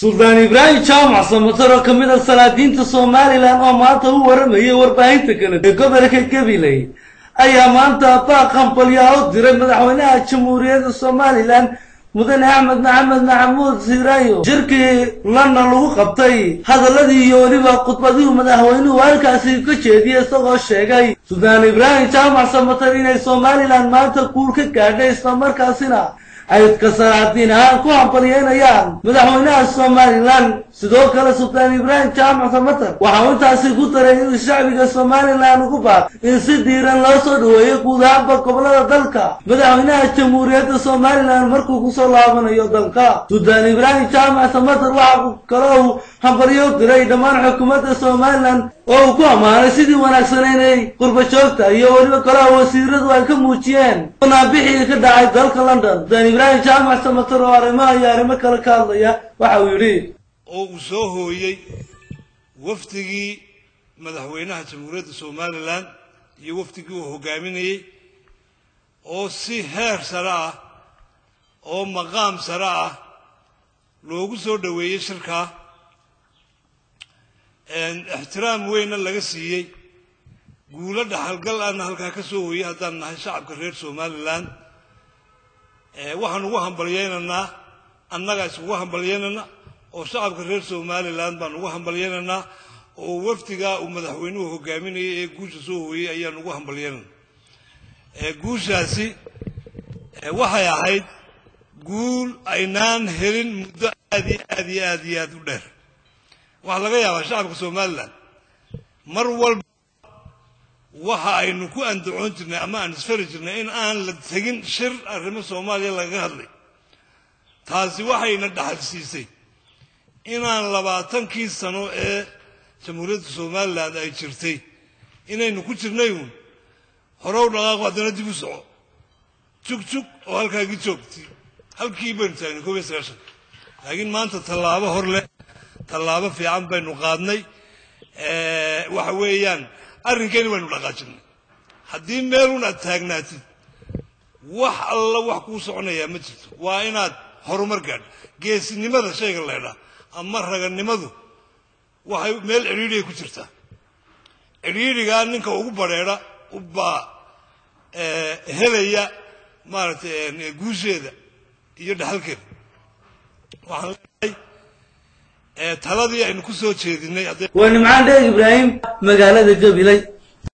سلطان إبراهيم جامع سمطر كمية السلاطين الصومالي لأن أمانته هو ورمي وربعين تكنت قبلك القبيلة أي أمانته طاقم باليهود درب مدحونها الجمهورية الصومالي لأن مدن أحمد محمود سيرايو جركي لنا لو قبطي هذا الذي يولي قطبه مدحونه والكاسي كجيدي اسقو شيغاي سلطان إبراهيم جامع سمطر إن الصومالي لأن ما تقول كغادhay isla markaasina ay ka saraadina ku hambalyeynayaan madaxweynaha Soomaaliland sidoo kale Sultan Ibrahim Jaamac Samatar waxa uu taasi ku daray in shacbiga Soomaaliland ugu baaq in si diiran loo soo dhaweeyo gudaha gobolada dalka madaxweynaha Jamhuuriyadda Soomaaliland markuu ku soo laabanayo dalka Sultan Ibrahim Jaamac Samatar waxa kale hambalyo diray dhammaan xukuumadda Soomaaliland oo ku amaanay sidii wanaagsaneynay qurba joogta iyo waliba kala wasiiradu ay ka muujiyeen bixi ka dhacay dalka London Sultan Ibrahim Jaamac Samatar oo arrimo kala ka hadlaya waxa uu yiri oo soo hooyay waftigii madaxweynaha Jamhuuriyadda Soomaaliland iyo waftigii uu hogaaminayay oo si heer sare ah oo maqaam sare ah loogu soo dhaweeyay shirka احترام وين اللي قصيي قول ده حلقل أنا هلك كسوي هذا الناس شعب كرير سوماليلاند وهم بلياننا أنا قاس وهم بلياننا وشعب كرير سوماليلاند بان وهم بلياننا ووفتقا ومدحوينه وقامين جوش سوي أيان وهم بلياننا جوش هسي وحيا حيد قول أينان هرين مدة هذه ودر وعلى غيره شعب Soomaaliland mar walba waxa aynu ku andacoon jirnay ama aan isfari jirnay in aan la tagin shir arrimo Soomaaliya laga hadlay taasi waxayna dhaxalsiisay inaan 20kii sano ee Jamhuuriyadda Soomaaliland ay jirtay inaynu ku jirnay hore u dhaqaaq wadana dib u soco jug oo halkaagi joogtay halkii baan ku weesraashay laakiin maanta tallaabo hor leh tallaabo fiican baynu qaadnay waxa weeyaan arrinkeena waynu dhaqaajinay haddii meel una taagnaatid wax alla wax ku soconaya ma jirto waa inaad horumar gaadho geesinimada shayga leedahay ama raganimadu waxay meel ciriiri ku jirtaa ciriiriga ninka ugu bareera u baa helaya maaragtay guusheeda iyo dhaxalkeeda waxaan taladii aynu ku soo jeedinay ونمعان ده إبراهيم مقالة قبيلي